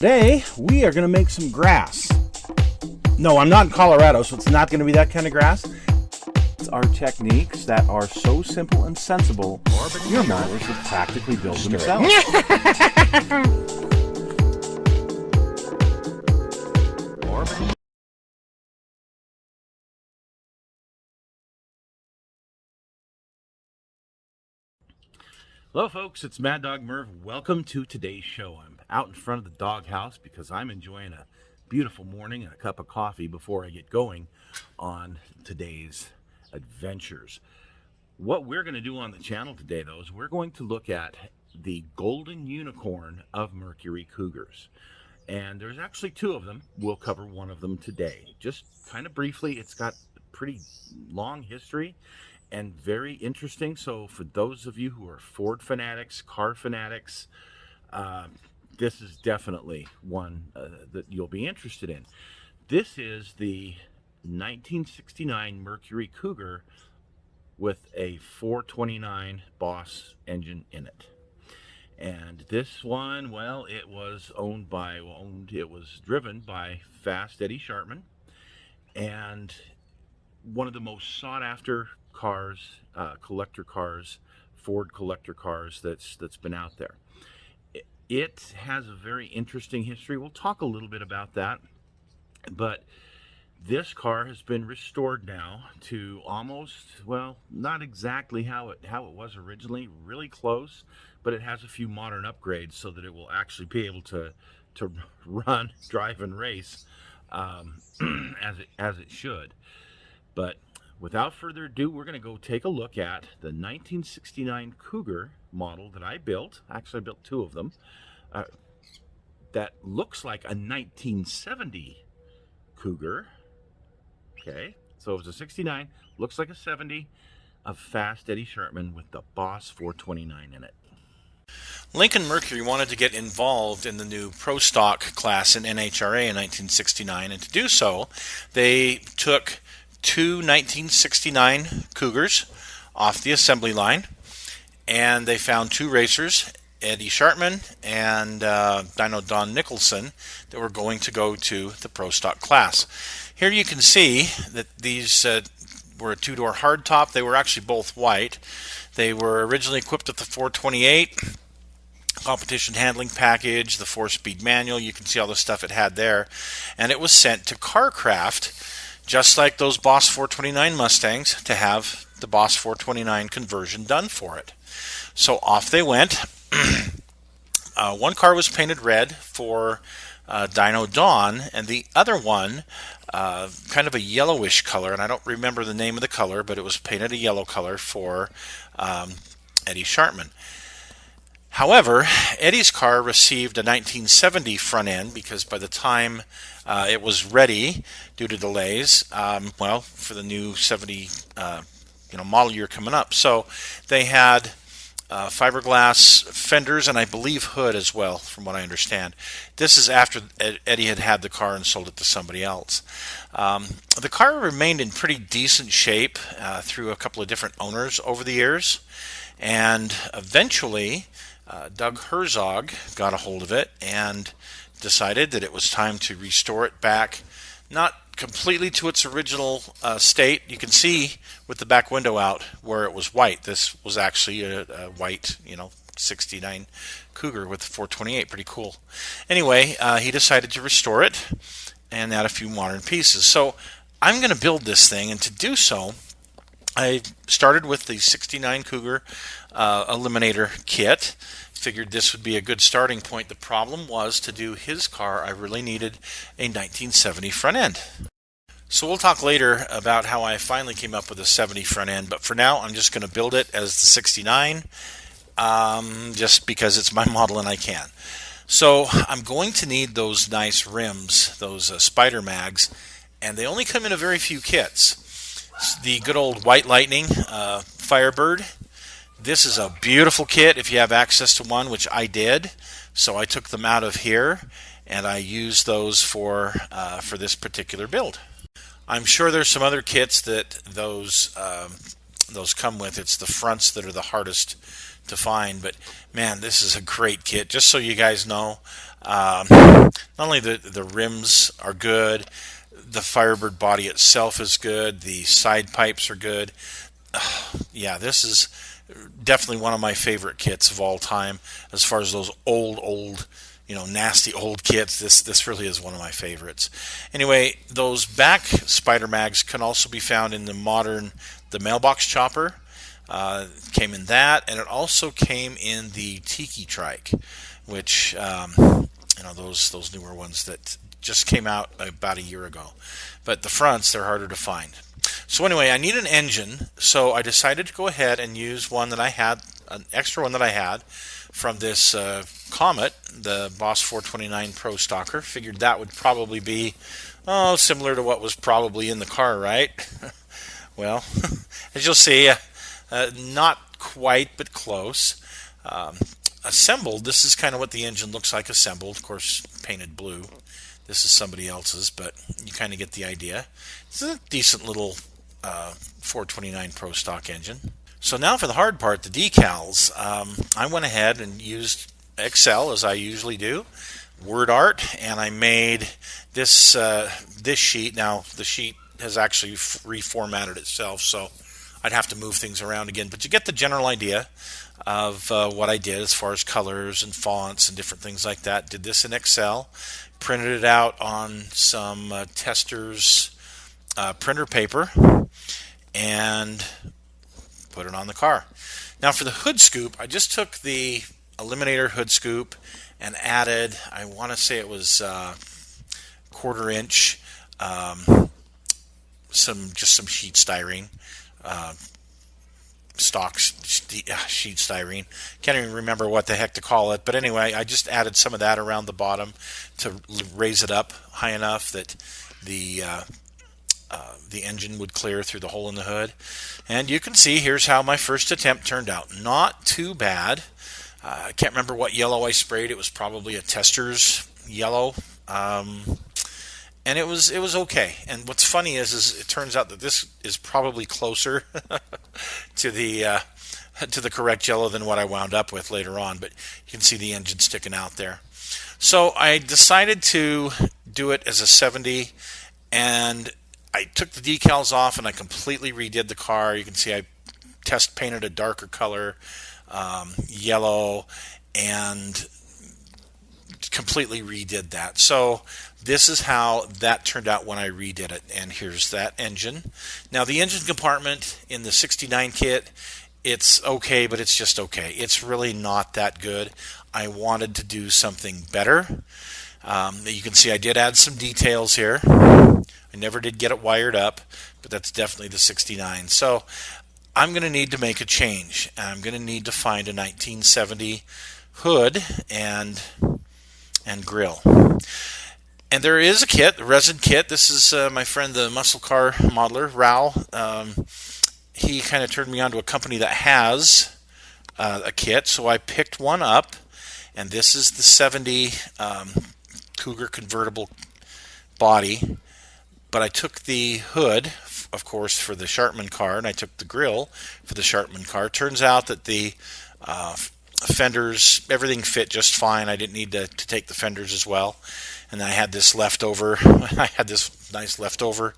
Today, we are going to make some grass. No, I'm not in Colorado, so it's not going to be that kind of grass. It's our techniques that are so simple and sensible, your mowers will practically build themselves. Hello folks, it's Mad Dog Merv. Welcome to today's show. I'm out in front of the doghouse because I'm enjoying a beautiful morning and a cup of coffee before I get going on today's adventures. What we're going to do on the channel today, though, is we're going to look at the golden unicorn of Mercury Cougars. And there's actually two of them. We'll cover one of them today. Just kind of briefly, it's got a pretty long history and very interesting. So for those of you who are Ford fanatics, car fanatics, this is definitely one that you'll be interested in. This is the 1969 Mercury Cougar with a 429 Boss engine in it. And this one, well, it was driven by Fast Eddie Schartman, and one of the most sought after cars, collector cars, Ford collector cars that's been out there. It has a very interesting history. We'll talk a little bit about that, but this car has been restored now to almost, well, not exactly how it was originally, really close, but it has a few modern upgrades so that it will actually be able to run, drive, and race as it should. But without further ado, we're going to go take a look at the 1969 Cougar model that I built. Actually, I built two of them. That looks like a 1970 Cougar. Okay, so it was a 69, looks like a 70 of Fast Eddie Schartman with the Boss 429 in it. Lincoln Mercury wanted to get involved in the new Pro Stock class in NHRA in 1969, and to do so, they took two 1969 Cougars off the assembly line, and they found two racers, Eddie Schartman and Dino Don Nicholson, that were going to go to the Pro Stock class. Here you can see that these were a two-door hardtop. They were actually both white. They were originally equipped with the 428 competition handling package, the 4-speed manual. You can see all the stuff it had there, and it was sent to Carcraft, just like those Boss 429 Mustangs, to have the Boss 429 conversion done for it. So off they went. One car was painted red for Dino Don, and the other one kind of a yellowish color, and I don't remember the name of the color, but it was painted a yellow color for Eddie Schartman. However, Eddie's car received a 1970 front end because by the time it was ready, due to delays, for the new 70 model year coming up, so they had fiberglass fenders and I believe hood as well, from what I understand. This is after Eddie had the car and sold it to somebody else. The car remained in pretty decent shape through a couple of different owners over the years, and eventually Doug Herzog got a hold of it and decided that it was time to restore it back, not completely to its original state. You can see with the back window out where it was white. This was actually a white, 69 Cougar with the 428. Pretty cool. Anyway, he decided to restore it and add a few modern pieces. So I'm going to build this thing, and to do so, I started with the 69 Cougar Eliminator kit. Figured this would be a good starting point. The problem was, to do his car, I really needed a 1970 front end. So we'll talk later about how I finally came up with a 70 front end, but for now I'm just going to build it as the 69, just because it's my model and I can. So I'm going to need those nice rims, those Spider Mags, and they only come in a very few kits. The good old White Lightning Firebird. This is a beautiful kit if you have access to one, which I did. So I took them out of here and I used those for this particular build. I'm sure there's some other kits that those those come with. It's the fronts that are the hardest to find. But man, this is a great kit. Just so you guys know, not only the rims are good, the Firebird body itself is good. The side pipes are good. Yeah, this is definitely one of my favorite kits of all time. As far as those old, nasty old kits, this really is one of my favorites. Anyway, those back spider mags can also be found in the mailbox chopper. Came in that, and it also came in the Tiki Trike, which those newer ones that just came out about a year ago. But the fronts, they're harder to find. So anyway, I need an engine, so I decided to go ahead and use one that I had, an extra one that I had from this Comet, the Boss 429 Pro Stocker. Figured that would probably be similar to what was probably in the car, right? Well, as you'll see, not quite, but close. Assembled, this is kind of what the engine looks like assembled, of course painted blue. This is somebody else's, but you kind of get the idea. It's a decent little 429 Pro Stock engine. So now for the hard part, the decals. I went ahead and used Excel, as I usually do, word art, and I made this sheet. Now the sheet has actually reformatted itself, so I'd have to move things around again, but you get the general idea of what I did as far as colors and fonts and different things like that. Did this in Excel, printed it out on some Testors printer paper, and put it on the car. Now for the hood scoop, I just took the Eliminator hood scoop and added, I want to say it was 1/4 inch, some sheet styrene, stock sheet styrene. Can't even remember what the heck to call it, but anyway, I just added some of that around the bottom to raise it up high enough that the engine would clear through the hole in the hood. And you can see here's how my first attempt turned out. Not too bad. I can't remember what yellow I sprayed. It was probably a Testors yellow. And it was okay. And what's funny is it turns out that this is probably closer to the correct yellow than what I wound up with later on. But you can see the engine sticking out there. So I decided to do it as a 70, and I took the decals off and I completely redid the car. You can see I test painted a darker color, yellow, and completely redid that. So this is how that turned out when I redid it, and here's that engine. Now the engine compartment in the 69 kit, it's okay, but it's just okay. It's really not that good. I wanted to do something better. You can see I did add some details here. I never did get it wired up, but that's definitely the 69. So I'm going to need to make a change. I'm going to need to find a 1970 hood and grill. And there is a kit, the resin kit. This is my friend, the muscle car modeler, Raul. He kind of turned me on to a company that has a kit, so I picked one up. And this is the 70 Cougar convertible body. But I took the hood, of course, for the Schartman car, and I took the grill for the Schartman car. Turns out that the fenders, everything fit just fine. I didn't need to take the fenders as well. And I had this leftover, I had this nice leftover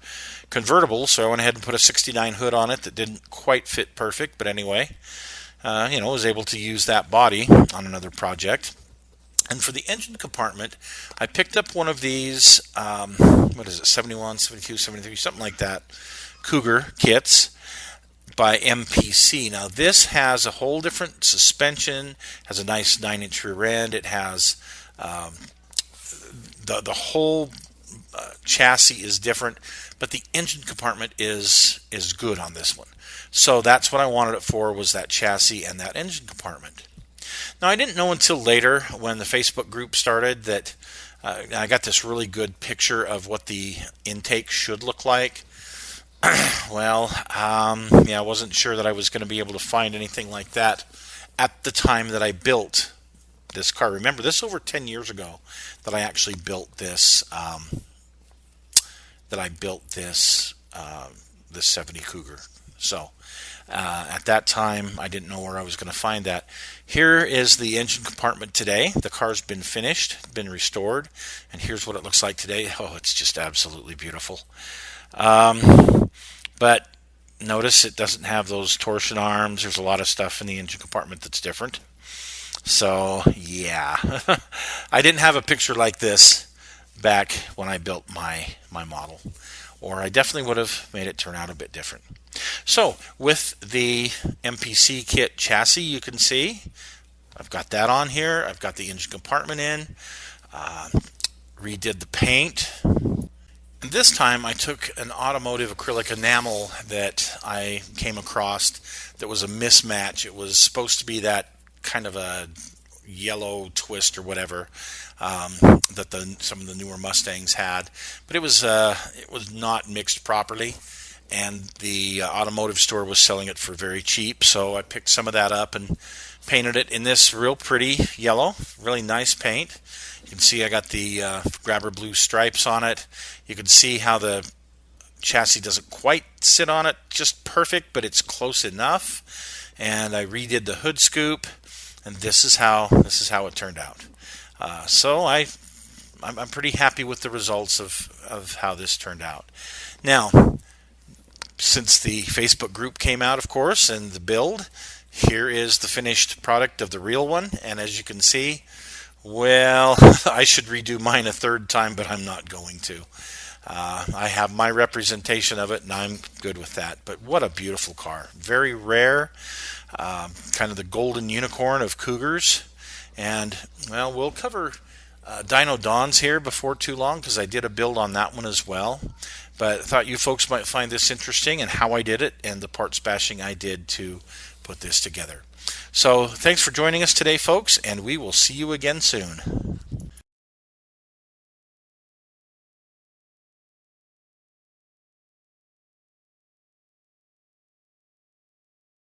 convertible, so I went ahead and put a 69 hood on it that didn't quite fit perfect, but anyway, was able to use that body on another project. And for the engine compartment, I picked up one of these, 71, 72, 73, something like that, Cougar kits by MPC. Now this has a whole different suspension, has a nice 9-inch rear end. It has the whole chassis is different, but the engine compartment is good on this one. So that's what I wanted it for, was that chassis and that engine compartment. Now I didn't know until later when the Facebook group started that I got this really good picture of what the intake should look like. Well, I wasn't sure that I was going to be able to find anything like that at the time that I built this car. Remember, this is over 10 years ago that I actually built this. This 70 Cougar. So At that time, I didn't know where I was going to find that. Here is the engine compartment today. The car's been finished, been restored, and here's what it looks like today. Oh, it's just absolutely beautiful. But notice it doesn't have those torsion arms. There's a lot of stuff in the engine compartment that's different. So, yeah. I didn't have a picture like this back when I built my model, or I definitely would have made it turn out a bit different. So with the MPC kit chassis, you can see I've got that on here. I've got the engine compartment in, redid the paint. And this time I took an automotive acrylic enamel that I came across that was a mismatch. It was supposed to be that kind of a yellow twist or whatever that some of the newer Mustangs had, but it was not mixed properly, and the automotive store was selling it for very cheap. So I picked some of that up and painted it in this real pretty yellow, really nice paint. You can see I got the grabber blue stripes on it. You can see how the chassis doesn't quite sit on it just perfect, but it's close enough. And I redid the hood scoop, and this is how it turned out. So I'm pretty happy with the results of how this turned out. Now, since the Facebook group came out, of course, and the build, here is the finished product of the real one. And as you can see, well, I should redo mine a third time, but I'm not going to. I have my representation of it, and I'm good with that. But what a beautiful car. Very rare, kind of the golden unicorn of Cougars. And, well, we'll cover Dino Dons here before too long, because I did a build on that one as well. But I thought you folks might find this interesting, and how I did it and the parts bashing I did to put this together. So thanks for joining us today, folks, and we will see you again soon.